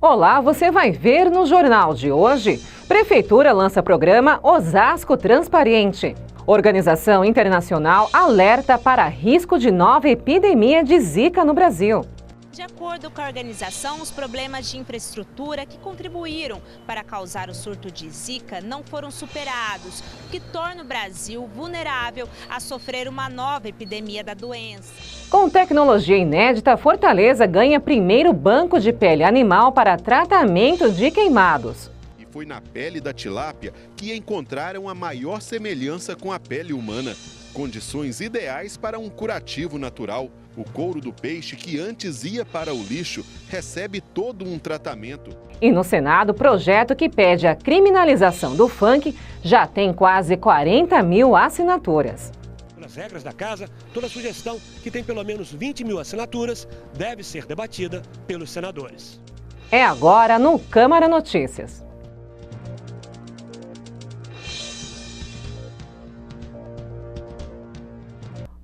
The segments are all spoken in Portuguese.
Olá, você vai ver no Jornal de hoje. Prefeitura lança programa Osasco Transparente. Organização Internacional alerta para risco de nova epidemia de Zika no Brasil. De acordo com a organização, os problemas de infraestrutura que contribuíram para causar o surto de Zika não foram superados, o que torna o Brasil vulnerável a sofrer uma nova epidemia da doença. Com tecnologia inédita, Fortaleza ganha primeiro banco de pele animal para tratamento de queimados. E foi na pele da tilápia que encontraram a maior semelhança com a pele humana. Condições ideais para um curativo natural. O couro do peixe, que antes ia para o lixo, recebe todo um tratamento. E no Senado, projeto que pede a criminalização do funk já tem quase 40 mil assinaturas. Nas regras da casa, toda sugestão que tem pelo menos 20 mil assinaturas deve ser debatida pelos senadores. É agora no Câmara Notícias.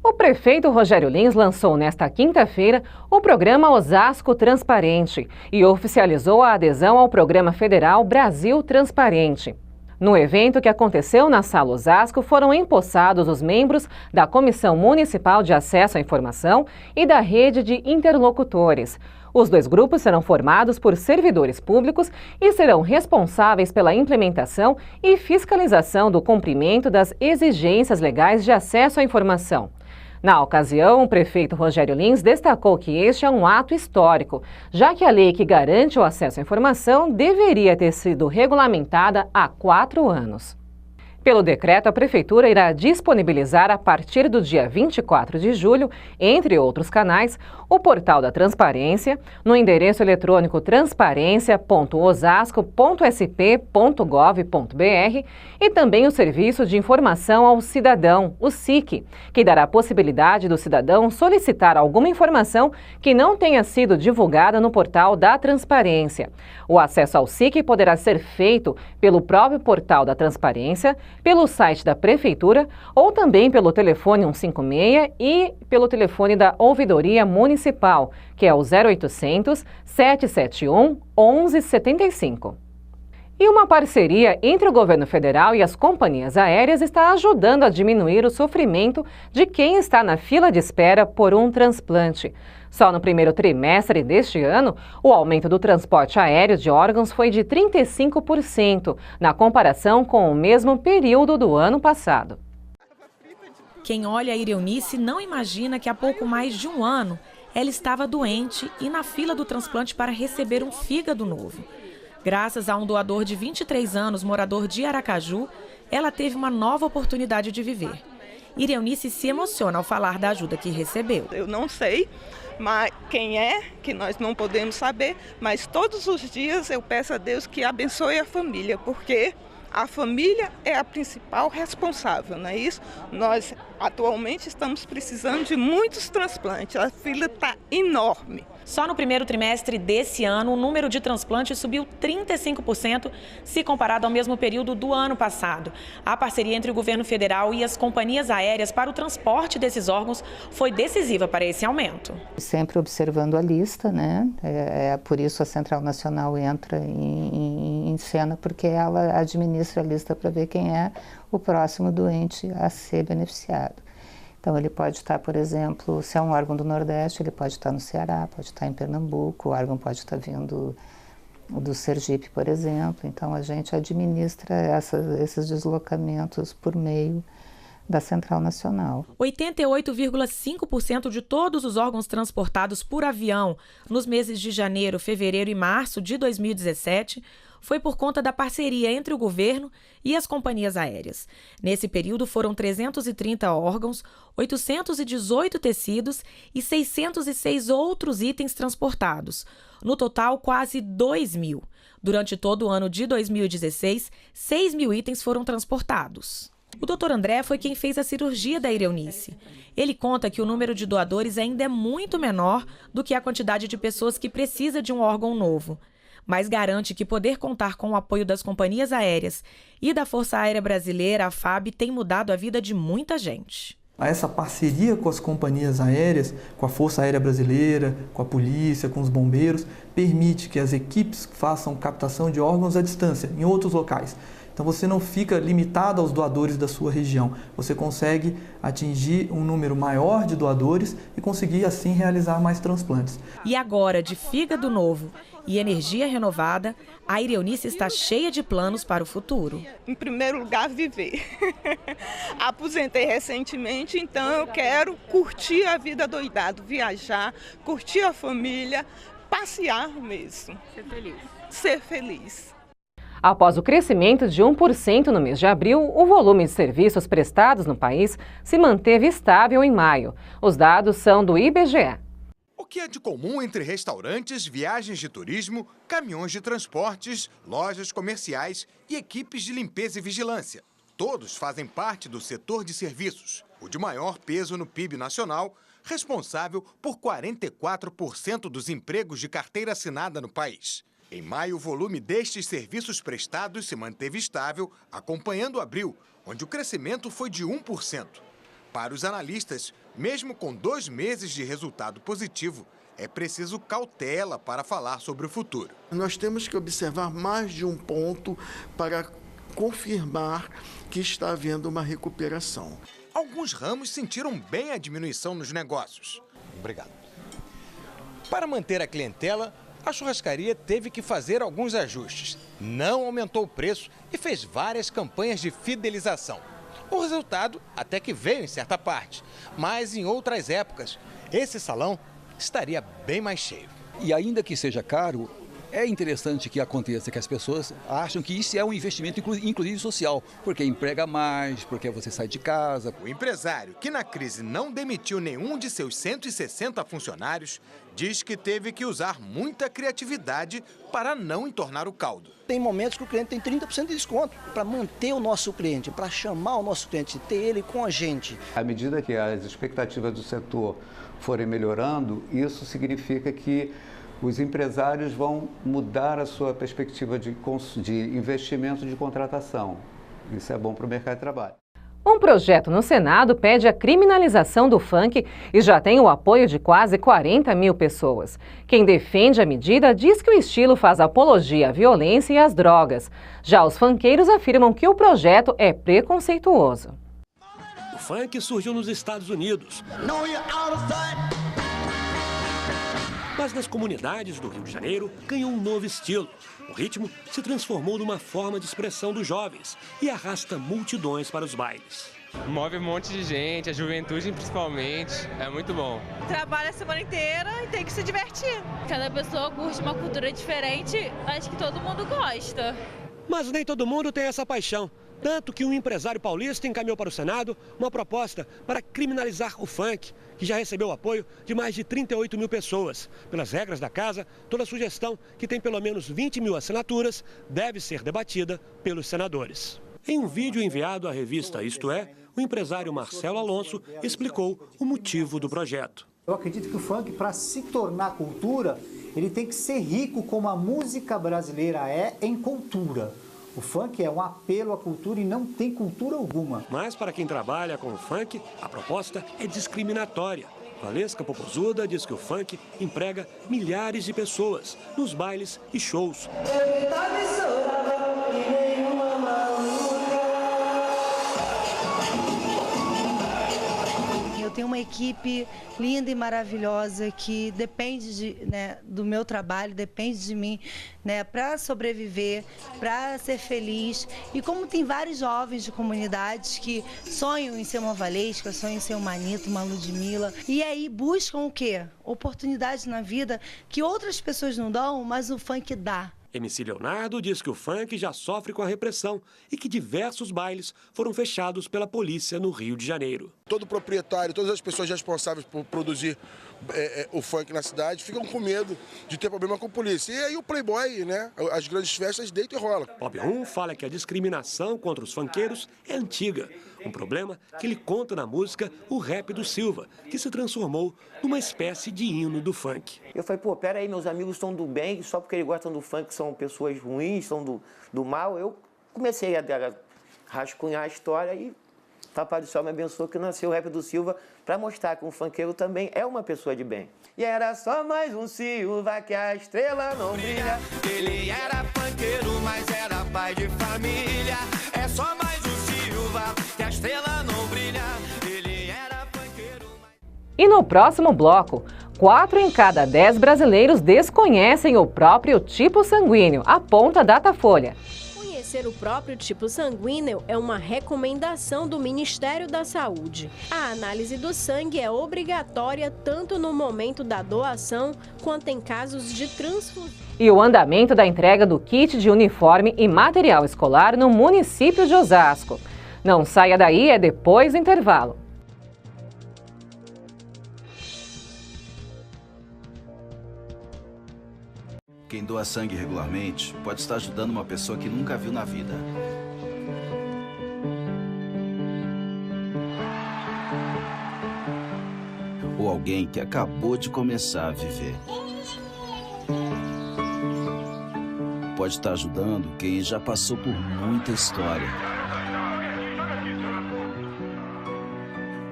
O prefeito Rogério Lins lançou nesta quinta-feira o programa Osasco Transparente e oficializou a adesão ao programa federal Brasil Transparente. No evento que aconteceu na Sala Osasco, foram empossados os membros da Comissão Municipal de Acesso à Informação e da Rede de Interlocutores. Os dois grupos serão formados por servidores públicos e serão responsáveis pela implementação e fiscalização do cumprimento das exigências legais de acesso à informação. Na ocasião, o prefeito Rogério Lins destacou que este é um ato histórico, já que a lei que garante o acesso à informação deveria ter sido regulamentada há 4 anos. Pelo decreto, a Prefeitura irá disponibilizar a partir do dia 24 de julho, entre outros canais, o portal da Transparência, no endereço eletrônico transparência.osasco.sp.gov.br e também o Serviço de Informação ao Cidadão, o SIC, que dará a possibilidade do cidadão solicitar alguma informação que não tenha sido divulgada no portal da Transparência. O acesso ao SIC poderá ser feito pelo próprio portal da Transparência, pelo site da Prefeitura ou também pelo telefone 156 e pelo telefone da Ouvidoria Municipal, que é o 0800 771 1175. E uma parceria entre o governo federal e as companhias aéreas está ajudando a diminuir o sofrimento de quem está na fila de espera por um transplante. Só no primeiro trimestre deste ano, o aumento do transporte aéreo de órgãos foi de 35%, na comparação com o mesmo período do ano passado. Quem olha a Ireunice não imagina que há pouco mais de um ano ela estava doente e na fila do transplante para receber um fígado novo. Graças a um doador de 23 anos, morador de Aracaju, ela teve uma nova oportunidade de viver. Ireunice se emociona ao falar da ajuda que recebeu. Eu não sei quem é, que nós não podemos saber, mas todos os dias eu peço a Deus que abençoe a família, porque a família é a principal responsável, não é isso? Nós atualmente estamos precisando de muitos transplantes, a fila está enorme. Só no primeiro trimestre desse ano, o número de transplantes subiu 35% se comparado ao mesmo período do ano passado. A parceria entre o governo federal e as companhias aéreas para o transporte desses órgãos foi decisiva para esse aumento. Sempre observando a lista, né? Por isso a Central Nacional entra em cena, porque ela administra a lista para ver quem é o próximo doente a ser beneficiado. Então, ele pode estar, por exemplo, se é um órgão do Nordeste, ele pode estar no Ceará, pode estar em Pernambuco, o órgão pode estar vindo do Sergipe, por exemplo. Então, a gente administra esses deslocamentos por meio da Central Nacional. 88,5% de todos os órgãos transportados por avião nos meses de janeiro, fevereiro e março de 2017 foi por conta da parceria entre o governo e as companhias aéreas. Nesse período foram 330 órgãos, 818 tecidos e 606 outros itens transportados. No total, quase 2 mil. Durante todo o ano de 2016, 6 mil itens foram transportados. O Dr. André foi quem fez a cirurgia da Ireunice. Ele conta que o número de doadores ainda é muito menor do que a quantidade de pessoas que precisa de um órgão novo, mas garante que poder contar com o apoio das companhias aéreas e da Força Aérea Brasileira, a FAB, tem mudado a vida de muita gente. Essa parceria com as companhias aéreas, com a Força Aérea Brasileira, com a polícia, com os bombeiros, permite que as equipes façam captação de órgãos à distância, em outros locais. Então você não fica limitado aos doadores da sua região, você consegue atingir um número maior de doadores e conseguir assim realizar mais transplantes. E agora, de fígado novo e energia renovada, a Ireonice está cheia de planos para o futuro. Em primeiro lugar, viver. Aposentei recentemente, então eu quero curtir a vida doidado, viajar, curtir a família, passear mesmo. Ser feliz. Ser feliz. Após o crescimento de 1% no mês de abril, o volume de serviços prestados no país se manteve estável em maio. Os dados são do IBGE. O que é de comum entre restaurantes, viagens de turismo, caminhões de transportes, lojas comerciais e equipes de limpeza e vigilância? Todos fazem parte do setor de serviços, o de maior peso no PIB nacional, responsável por 44% dos empregos de carteira assinada no país. Em maio, o volume destes serviços prestados se manteve estável, acompanhando abril, onde o crescimento foi de 1%. Para os analistas, mesmo com 2 meses de resultado positivo, é preciso cautela para falar sobre o futuro. Nós temos que observar mais de um ponto para confirmar que está havendo uma recuperação. Alguns ramos sentiram bem a diminuição nos negócios. Obrigado. Para manter a clientela, a churrascaria teve que fazer alguns ajustes. Não aumentou o preço e fez várias campanhas de fidelização. O resultado até que veio em certa parte, mas em outras épocas, esse salão estaria bem mais cheio. E ainda que seja caro, é interessante que aconteça, que as pessoas acham que isso é um investimento, inclusive social, porque emprega mais, porque você sai de casa. O empresário, que na crise não demitiu nenhum de seus 160 funcionários, diz que teve que usar muita criatividade para não entornar o caldo. Tem momentos que o cliente tem 30% de desconto para manter o nosso cliente, para chamar o nosso cliente, ter ele com a gente. À medida que as expectativas do setor forem melhorando, isso significa que os empresários vão mudar a sua perspectiva de investimento de contratação. Isso é bom para o mercado de trabalho. Um projeto no Senado pede a criminalização do funk e já tem o apoio de quase 40 mil pessoas. Quem defende a medida diz que o estilo faz apologia à violência e às drogas. Já os funkeiros afirmam que o projeto é preconceituoso. O funk surgiu nos Estados Unidos. Mas nas comunidades do Rio de Janeiro ganhou um novo estilo. O ritmo se transformou numa forma de expressão dos jovens e arrasta multidões para os bailes. Move um monte de gente, a juventude principalmente, é muito bom. Trabalha a semana inteira e tem que se divertir. Cada pessoa curte uma cultura diferente, acho que todo mundo gosta. Mas nem todo mundo tem essa paixão. Tanto que um empresário paulista encaminhou para o Senado uma proposta para criminalizar o funk, que já recebeu o apoio de mais de 38 mil pessoas. Pelas regras da casa, toda sugestão que tem pelo menos 20 mil assinaturas deve ser debatida pelos senadores. Em um vídeo enviado à revista Isto É, o empresário Marcelo Alonso explicou o motivo do projeto. Eu acredito que o funk, para se tornar cultura, ele tem que ser rico como a música brasileira é em cultura. O funk é um apelo à cultura e não tem cultura alguma. Mas para quem trabalha com o funk, a proposta é discriminatória. Valesca Popozuda diz que o funk emprega milhares de pessoas nos bailes e shows. Eu tenho uma equipe linda e maravilhosa que depende do meu trabalho, depende de mim, para sobreviver, para ser feliz. E como tem vários jovens de comunidades que sonham em ser uma Valesca, sonham em ser uma Anitta, uma Ludmilla, e aí buscam o quê? Oportunidades na vida que outras pessoas não dão, mas o funk dá. MC Leonardo diz que o funk já sofre com a repressão e que diversos bailes foram fechados pela polícia no Rio de Janeiro. Todo proprietário, todas as pessoas responsáveis por produzir o funk na cidade ficam com medo de ter problema com a polícia. E aí o playboy, as grandes festas deitam e rolam. Bob Rum fala que a discriminação contra os funkeiros é antiga. Um problema que ele conta na música O Rap do Silva, que se transformou numa espécie de hino do funk. Eu falei, pô, peraí, meus amigos estão do bem, só porque eles gostam do funk são pessoas ruins, são do mal. Eu comecei a rascunhar a história e Papai do Céu me abençoou que nasceu o Rap do Silva para mostrar que um funkeiro também é uma pessoa de bem. E era só mais um Silva que a estrela não brilha. Ele era funkeiro, mas era pai de família. É só mais um Silva que a estrela não brilha. Ele era funkeiro. E no próximo bloco, 4 em cada 10 brasileiros desconhecem o próprio tipo sanguíneo, aponta a Datafolha. Conhecer o próprio tipo sanguíneo é uma recomendação do Ministério da Saúde. A análise do sangue é obrigatória tanto no momento da doação quanto em casos de transfusão. E o andamento da entrega do kit de uniforme e material escolar no município de Osasco. Não saia daí, é depois do intervalo. Quem doa sangue regularmente pode estar ajudando uma pessoa que nunca viu na vida. Ou alguém que acabou de começar a viver. Pode estar ajudando quem já passou por muita história.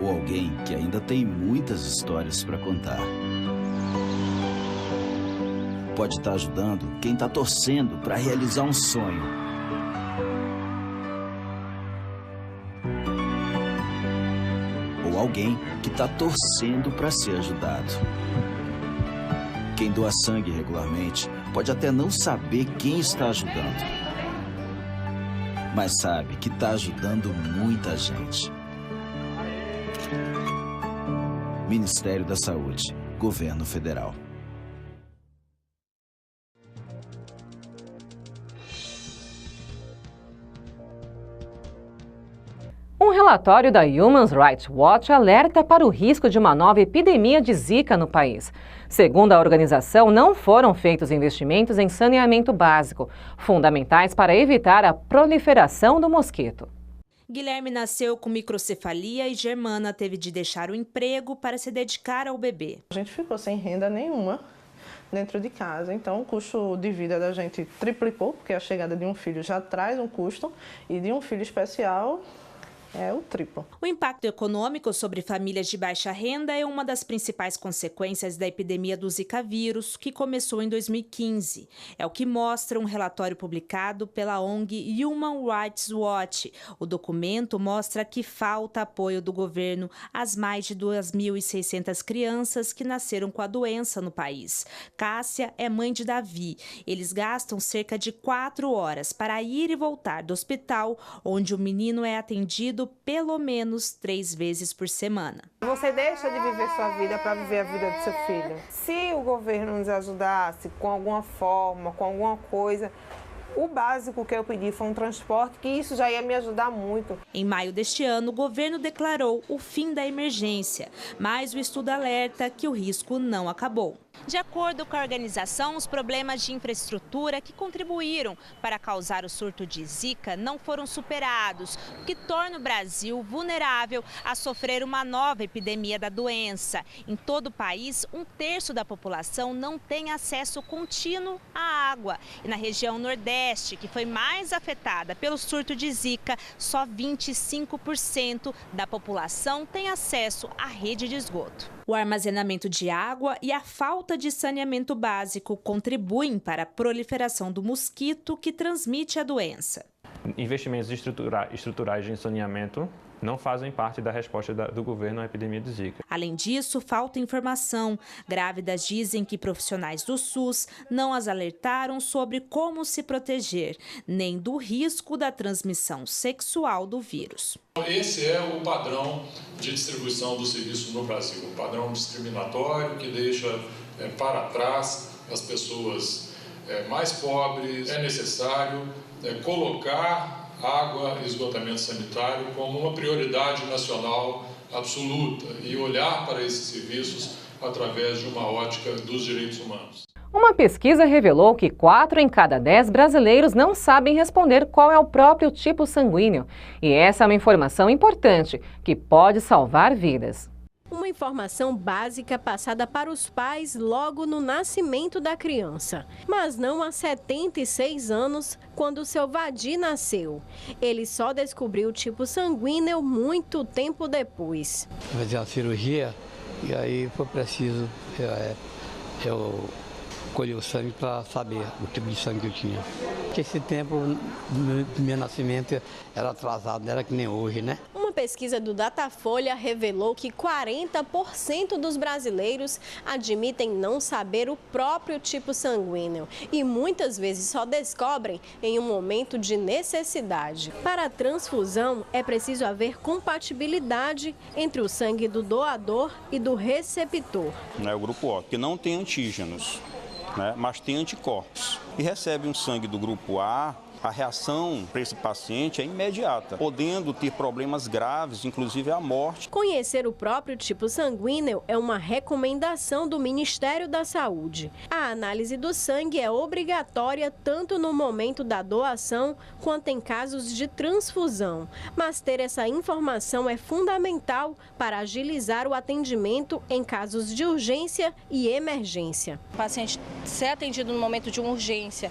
Ou alguém que ainda tem muitas histórias para contar. Pode estar ajudando quem está torcendo para realizar um sonho. Ou alguém que está torcendo para ser ajudado. Quem doa sangue regularmente pode até não saber quem está ajudando, mas sabe que está ajudando muita gente. Ministério da Saúde, Governo Federal. Um relatório da Human Rights Watch alerta para o risco de uma nova epidemia de Zika no país. Segundo a organização, não foram feitos investimentos em saneamento básico, fundamentais para evitar a proliferação do mosquito. Guilherme nasceu com microcefalia e Germana teve de deixar o emprego para se dedicar ao bebê. A gente ficou sem renda nenhuma dentro de casa, então o custo de vida da gente triplicou, porque a chegada de um filho já traz um custo e de um filho especial é o triplo. O impacto econômico sobre famílias de baixa renda é uma das principais consequências da epidemia do Zika vírus, que começou em 2015. É o que mostra um relatório publicado pela ONG Human Rights Watch. O documento mostra que falta apoio do governo às mais de 2.600 crianças que nasceram com a doença no país. Cássia é mãe de Davi. Eles gastam cerca de 4 horas para ir e voltar do hospital, onde o menino é atendido pelo menos 3 vezes por semana. Você deixa de viver sua vida para viver a vida do seu filho. Se o governo nos ajudasse com alguma forma, com alguma coisa, o básico que eu pedi foi um transporte, que isso já ia me ajudar muito. Em maio deste ano, o governo declarou o fim da emergência, mas o estudo alerta que o risco não acabou. De acordo com a organização, os problemas de infraestrutura que contribuíram para causar o surto de Zika não foram superados, o que torna o Brasil vulnerável a sofrer uma nova epidemia da doença. Em todo o país, 1/3 da população não tem acesso contínuo à água. E na região Nordeste, que foi mais afetada pelo surto de Zika, só 25% da população tem acesso à rede de esgoto. O armazenamento de água e a falta de saneamento básico contribuem para a proliferação do mosquito que transmite a doença. Investimentos estruturais de saneamento não fazem parte da resposta do governo à epidemia de Zika. Além disso, falta informação. Grávidas dizem que profissionais do SUS não as alertaram sobre como se proteger, nem do risco da transmissão sexual do vírus. Esse é o padrão de distribuição do serviço no Brasil, um padrão discriminatório que deixa para trás as pessoas mais pobres. É necessário colocar água e esgotamento sanitário como uma prioridade nacional absoluta e olhar para esses serviços através de uma ótica dos direitos humanos. Uma pesquisa revelou que 4 em cada 10 brasileiros não sabem responder qual é o próprio tipo sanguíneo. E essa é uma informação importante que pode salvar vidas. Uma informação básica passada para os pais logo no nascimento da criança. Mas não há 76 anos, quando seu Vadi nasceu. Ele só descobriu o tipo sanguíneo muito tempo depois. Fazer uma cirurgia e aí foi preciso eu colher o sangue para saber o tipo de sangue que eu tinha. Porque esse tempo do meu nascimento era atrasado, não era que nem hoje, né? Uma pesquisa do Datafolha revelou que 40% dos brasileiros admitem não saber o próprio tipo sanguíneo e muitas vezes só descobrem em um momento de necessidade. Para a transfusão, é preciso haver compatibilidade entre o sangue do doador e do receptor. É o grupo O, que não tem antígenos, né, mas tem anticorpos. E recebe um sangue do grupo A, a reação para esse paciente é imediata, podendo ter problemas graves, inclusive a morte. Conhecer o próprio tipo sanguíneo é uma recomendação do Ministério da Saúde. A análise do sangue é obrigatória tanto no momento da doação quanto em casos de transfusão. Mas ter essa informação é fundamental para agilizar o atendimento em casos de urgência e emergência. O paciente ser atendido no momento de uma urgência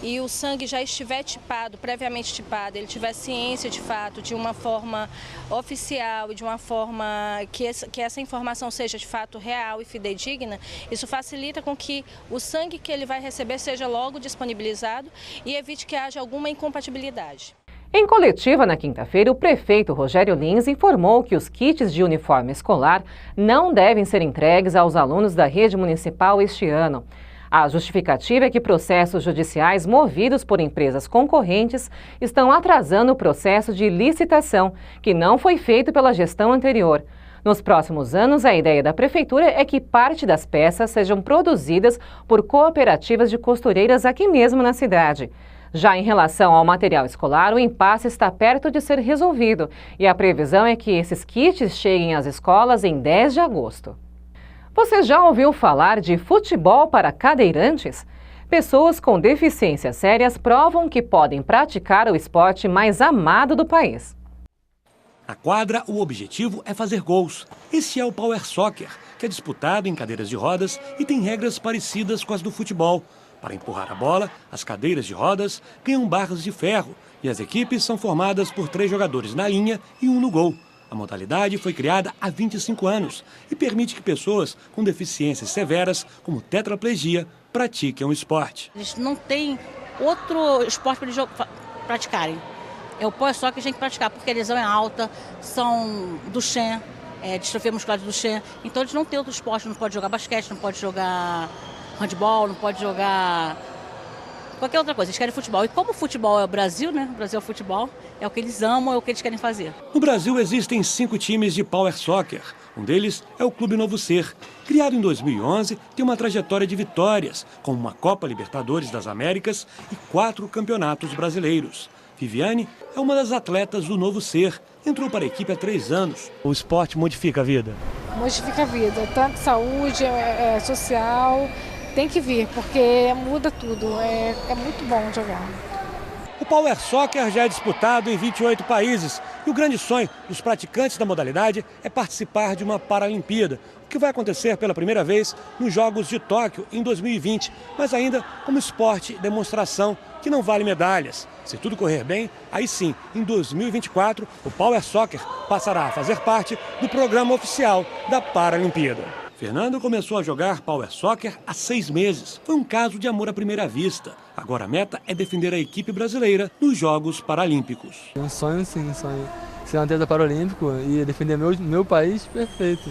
e o sangue já estiver tipado, previamente tipado, ele tiver ciência de fato, de uma forma oficial e de uma forma que essa informação seja de fato real e fidedigna, isso facilita com que o sangue que ele vai receber seja logo disponibilizado e evite que haja alguma incompatibilidade. Em coletiva na quinta-feira, o prefeito Rogério Lins informou que os kits de uniforme escolar não devem ser entregues aos alunos da rede municipal este ano. A justificativa é que processos judiciais movidos por empresas concorrentes estão atrasando o processo de licitação, que não foi feito pela gestão anterior. Nos próximos anos, a ideia da prefeitura é que parte das peças sejam produzidas por cooperativas de costureiras aqui mesmo na cidade. Já em relação ao material escolar, o impasse está perto de ser resolvido e a previsão é que esses kits cheguem às escolas em 10 de agosto. Você já ouviu falar de futebol para cadeirantes? Pessoas com deficiências sérias provam que podem praticar o esporte mais amado do país. Na quadra, o objetivo é fazer gols. Esse é o Power Soccer, que é disputado em cadeiras de rodas e tem regras parecidas com as do futebol. Para empurrar a bola, as cadeiras de rodas ganham barras de ferro e as equipes são formadas por 3 jogadores na linha e 1 no gol. A modalidade foi criada há 25 anos e permite que pessoas com deficiências severas, como tetraplegia, pratiquem o esporte. Eles não têm outro esporte para eles praticarem. É o Power Soccer que a gente tem que praticar, porque a lesão é alta, são Duchenne, distrofia muscular de Duchenne. Então eles não têm outro esporte, não pode jogar basquete, não pode jogar handebol, não pode jogar qualquer outra coisa. Eles querem futebol. E como o futebol é o Brasil, né? O Brasil é o futebol, é o que eles amam, é o que eles querem fazer. No Brasil existem 5 times de Power Soccer. Um deles é o Clube Novo Ser. Criado em 2011, tem uma trajetória de vitórias, como uma Copa Libertadores das Américas e 4 campeonatos brasileiros. Viviane é uma das atletas do Novo Ser. Entrou para a equipe há 3 anos. O esporte modifica a vida? Modifica a vida, tanto saúde, social. Tem que vir, porque muda tudo, é muito bom jogar. O Power Soccer já é disputado em 28 países e o grande sonho dos praticantes da modalidade é participar de uma Paralimpíada, o que vai acontecer pela primeira vez nos Jogos de Tóquio em 2020, mas ainda como esporte demonstração que não vale medalhas. Se tudo correr bem, aí sim, em 2024, o Power Soccer passará a fazer parte do programa oficial da Paralimpíada. Fernando começou a jogar Power Soccer há 6 meses. Foi um caso de amor à primeira vista. Agora a meta é defender a equipe brasileira nos Jogos Paralímpicos. Um sonho, sim, um sonho. Ser um atleta paralímpico e defender meu país, perfeito.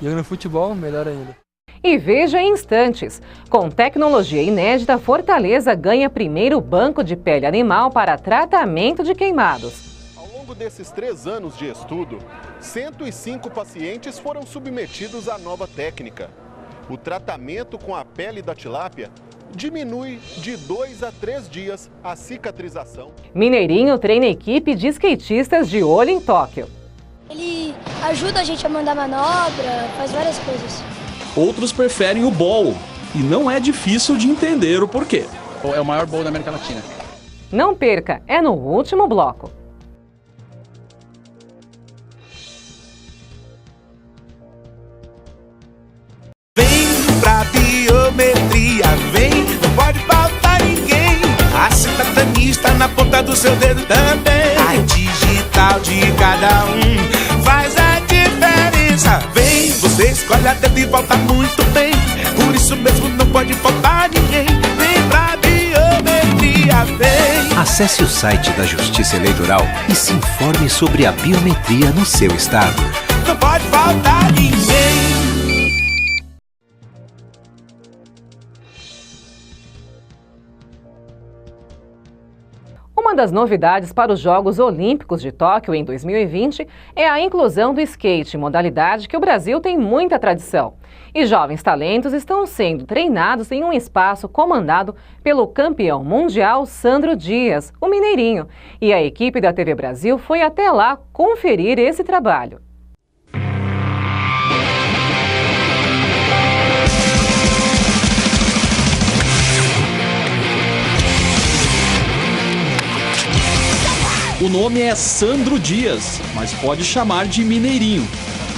Jogando futebol, melhor ainda. E veja em instantes. Com tecnologia inédita, Fortaleza ganha primeiro banco de pele animal para tratamento de queimados. Ao longo desses 3 anos de estudo, 105 pacientes foram submetidos à nova técnica. O tratamento com a pele da tilápia diminui de 2 a 3 dias a cicatrização. Mineirinho treina equipe de skatistas de olho em Tóquio. Ele ajuda a gente a mandar manobra, faz várias coisas. Outros preferem o bowl e não é difícil de entender o porquê. É o maior bowl da América Latina. Não perca, é no último bloco. ponta do seu dedo também. A digital de cada um faz a diferença. Vem, você escolhe a dedo e volta muito bem. Por isso mesmo não pode faltar ninguém. Vem pra biometria, vem. Acesse o site da Justiça Eleitoral e se informe sobre a biometria no seu estado. Não pode faltar ninguém. Uma das novidades para os Jogos Olímpicos de Tóquio em 2020 é a inclusão do skate, modalidade que o Brasil tem muita tradição. E jovens talentos estão sendo treinados em um espaço comandado pelo campeão mundial Sandro Dias, o Mineirinho. E a equipe da TV Brasil foi até lá conferir esse trabalho. O nome é Sandro Dias, mas pode chamar de Mineirinho.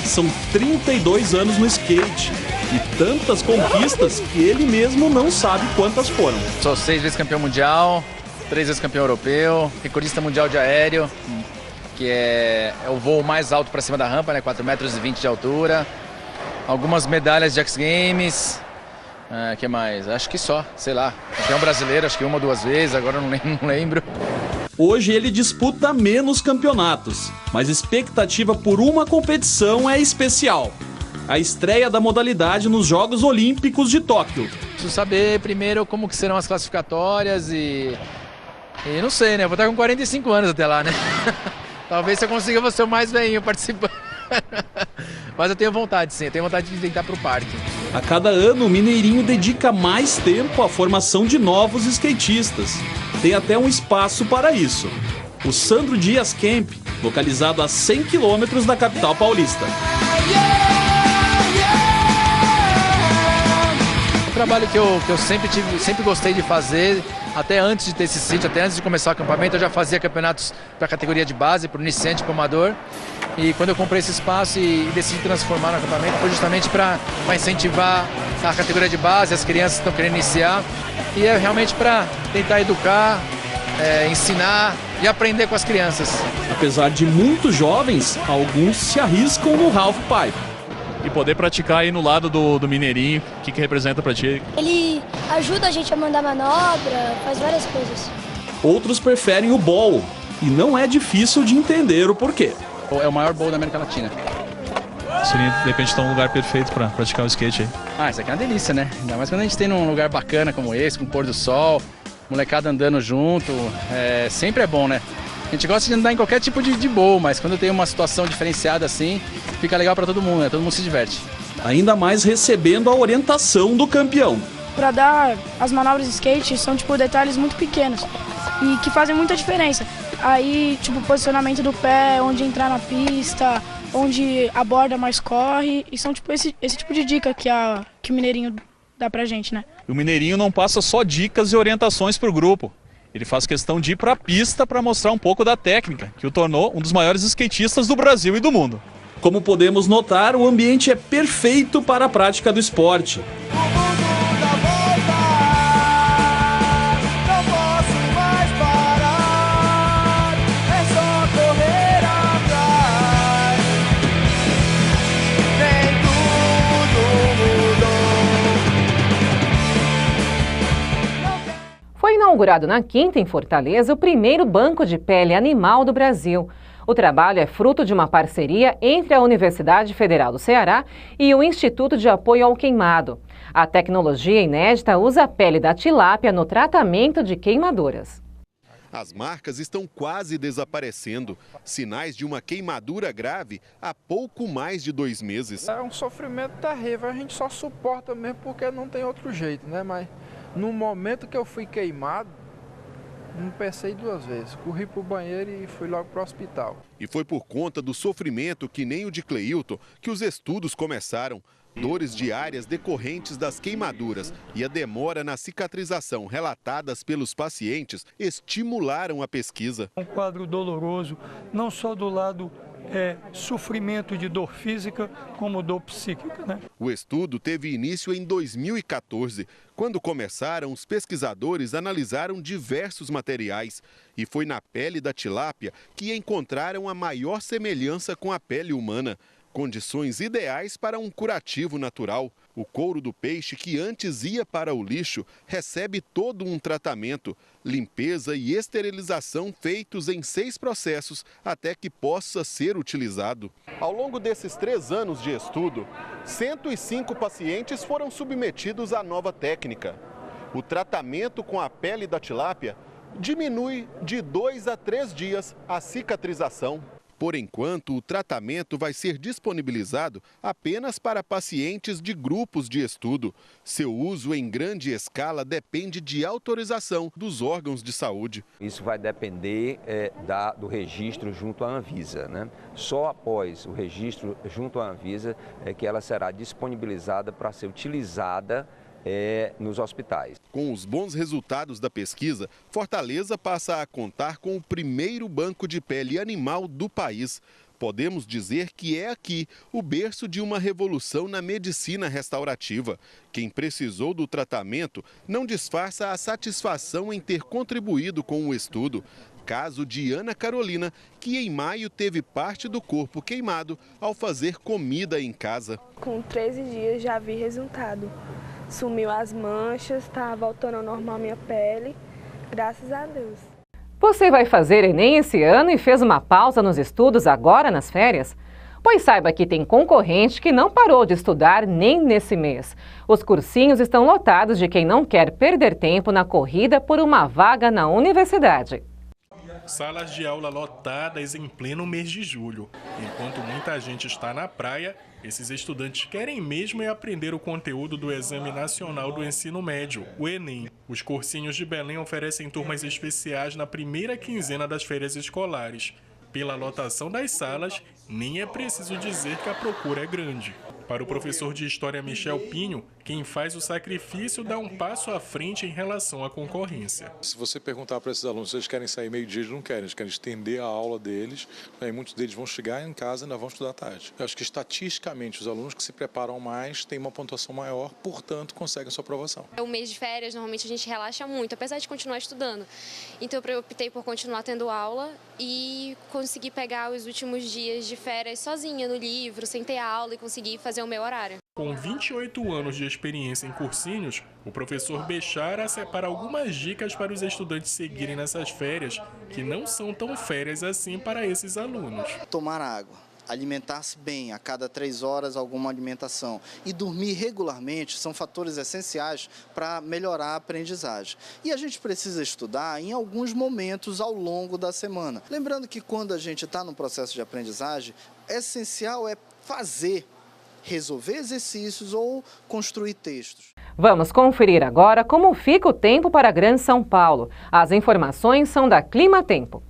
São 32 anos no skate e tantas conquistas que ele mesmo não sabe quantas foram. Sou 6 vezes campeão mundial, 3 vezes campeão europeu, recordista mundial de aéreo, que é o voo mais alto para cima da rampa, né, 4,20 metros de altura. Algumas medalhas de X Games, que mais? Acho que só, sei lá. Campeão brasileiro, acho que 1 ou 2 vezes, agora não lembro. Hoje ele disputa menos campeonatos, mas a expectativa por uma competição é especial. A estreia da modalidade nos Jogos Olímpicos de Tóquio. Preciso saber primeiro como que serão as classificatórias e não sei, né? Vou estar com 45 anos até lá, né? Talvez se eu consiga vou ser o mais velhinho participando. Mas eu tenho vontade, sim. Eu tenho vontade de tentar para o parque. A cada ano, o Mineirinho dedica mais tempo à formação de novos skatistas. Tem até um espaço para isso. O Sandro Dias Camp, localizado a 100 quilômetros da capital paulista. Um trabalho que eu sempre gostei de fazer, até antes de ter esse sítio, até antes de começar o acampamento, eu já fazia campeonatos para a categoria de base, para o iniciante e para o amador. E quando eu comprei esse espaço e decidi transformar no acampamento, foi justamente para incentivar a categoria de base, as crianças que estão querendo iniciar. E é realmente para tentar educar, ensinar e aprender com as crianças. Apesar de muito jovens, alguns se arriscam no half pipe. E poder praticar aí no lado do Mineirinho, o que representa para ti? Ele ajuda a gente a mandar manobra, faz várias coisas. Outros preferem o bowl, e não é difícil de entender o porquê. É o maior bowl da América Latina. Seria, de repente, um lugar perfeito para praticar o skate aí. Isso aqui é uma delícia, né? Ainda mais quando a gente tem num lugar bacana como esse, com o pôr do sol, molecada andando junto, sempre é bom, né? A gente gosta de andar em qualquer tipo de bowl, mas quando tem uma situação diferenciada assim, fica legal para todo mundo, né? Todo mundo se diverte. Ainda mais recebendo a orientação do campeão. Para dar as manobras de skate são tipo detalhes muito pequenos e que fazem muita diferença. Aí, tipo, posicionamento do pé, onde entrar na pista, onde a borda mais corre, e são tipo esse tipo de dica que o Mineirinho dá pra gente, né? O Mineirinho não passa só dicas e orientações pro grupo. Ele faz questão de ir pra pista para mostrar um pouco da técnica, que o tornou um dos maiores skatistas do Brasil e do mundo. Como podemos notar, o ambiente é perfeito para a prática do esporte. Foi inaugurado na quinta, em Fortaleza, o primeiro banco de pele animal do Brasil. O trabalho é fruto de uma parceria entre a Universidade Federal do Ceará e o Instituto de Apoio ao Queimado. A tecnologia inédita usa a pele da tilápia no tratamento de queimaduras. As marcas estão quase desaparecendo. Sinais de uma queimadura grave há pouco mais de 2 meses. É um sofrimento terrível, a gente só suporta mesmo porque não tem outro jeito, né? Mas no momento que eu fui queimado, não pensei 2 vezes. Corri para o banheiro e fui logo para o hospital. E foi por conta do sofrimento que nem o de Cleilton que os estudos começaram. Dores diárias decorrentes das queimaduras e a demora na cicatrização relatadas pelos pacientes estimularam a pesquisa. Um quadro doloroso, não só do lado sofrimento de dor física como dor psíquica, né? O estudo teve início em 2014. Quando começaram, os pesquisadores analisaram diversos materiais e foi na pele da tilápia que encontraram a maior semelhança com a pele humana. Condições ideais para um curativo natural. O couro do peixe, que antes ia para o lixo, recebe todo um tratamento, limpeza e esterilização feitos em 6 processos até que possa ser utilizado. Ao longo desses 3 anos de estudo, 105 pacientes foram submetidos à nova técnica. O tratamento com a pele da tilápia diminui de 2 a 3 dias a cicatrização. Por enquanto, o tratamento vai ser disponibilizado apenas para pacientes de grupos de estudo. Seu uso em grande escala depende de autorização dos órgãos de saúde. Isso vai depender do registro junto à Anvisa, né? Só após o registro junto à Anvisa é que ela será disponibilizada para ser utilizada nos hospitais. Com os bons resultados da pesquisa, Fortaleza passa a contar com o primeiro banco de pele animal do país. Podemos dizer que é aqui o berço de uma revolução na medicina restaurativa. Quem precisou do tratamento não disfarça a satisfação em ter contribuído com o estudo. Caso de Ana Carolina, que em maio teve parte do corpo queimado ao fazer comida em casa. Com 13 dias já vi resultado. Sumiu as manchas, está voltando ao normal minha pele, graças a Deus. Você vai fazer Enem esse ano e fez uma pausa nos estudos agora nas férias? Pois saiba que tem concorrente que não parou de estudar nem nesse mês. Os cursinhos estão lotados de quem não quer perder tempo na corrida por uma vaga na universidade. Salas de aula lotadas em pleno mês de julho. Enquanto muita gente está na praia, esses estudantes querem mesmo aprender o conteúdo do Exame Nacional do Ensino Médio, o Enem. Os cursinhos de Belém oferecem turmas especiais na primeira quinzena das férias escolares. Pela lotação das salas, nem é preciso dizer que a procura é grande. Para o professor de História Michel Pinho, quem faz o sacrifício dá um passo à frente em relação à concorrência. Se você perguntar para esses alunos se eles querem sair meio-dia, eles não querem. Eles querem estender a aula deles, e muitos deles vão chegar em casa e ainda vão estudar à tarde. Eu acho que estatisticamente os alunos que se preparam mais têm uma pontuação maior, portanto conseguem sua aprovação. O mês de férias, normalmente a gente relaxa muito, apesar de continuar estudando. Então eu optei por continuar tendo aula e conseguir pegar os últimos dias de férias sozinha no livro, sem ter aula e conseguir fazer o meu horário. Com 28 anos de experiência em cursinhos, o professor Bechara separa algumas dicas para os estudantes seguirem nessas férias, que não são tão férias assim para esses alunos. Tomar água, alimentar-se bem, a cada 3 horas alguma alimentação e dormir regularmente são fatores essenciais para melhorar a aprendizagem. E a gente precisa estudar em alguns momentos ao longo da semana. Lembrando que quando a gente está no processo de aprendizagem, essencial é resolver exercícios ou construir textos. Vamos conferir agora como fica o tempo para a Grande São Paulo. As informações são da Clima Tempo.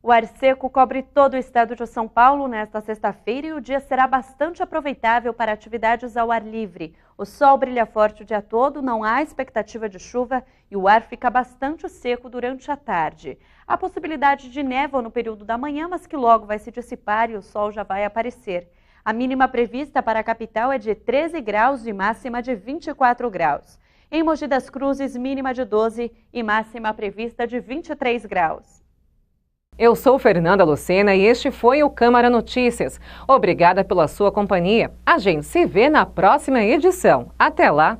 O ar seco cobre todo o estado de São Paulo nesta sexta-feira e o dia será bastante aproveitável para atividades ao ar livre. O sol brilha forte o dia todo, não há expectativa de chuva e o ar fica bastante seco durante a tarde. Há possibilidade de névoa no período da manhã, mas que logo vai se dissipar e o sol já vai aparecer. A mínima prevista para a capital é de 13 graus e máxima de 24 graus. Em Mogi das Cruzes, mínima de 12 e máxima prevista de 23 graus. Eu sou Fernanda Lucena e este foi o Câmara Notícias. Obrigada pela sua companhia. A gente se vê na próxima edição. Até lá!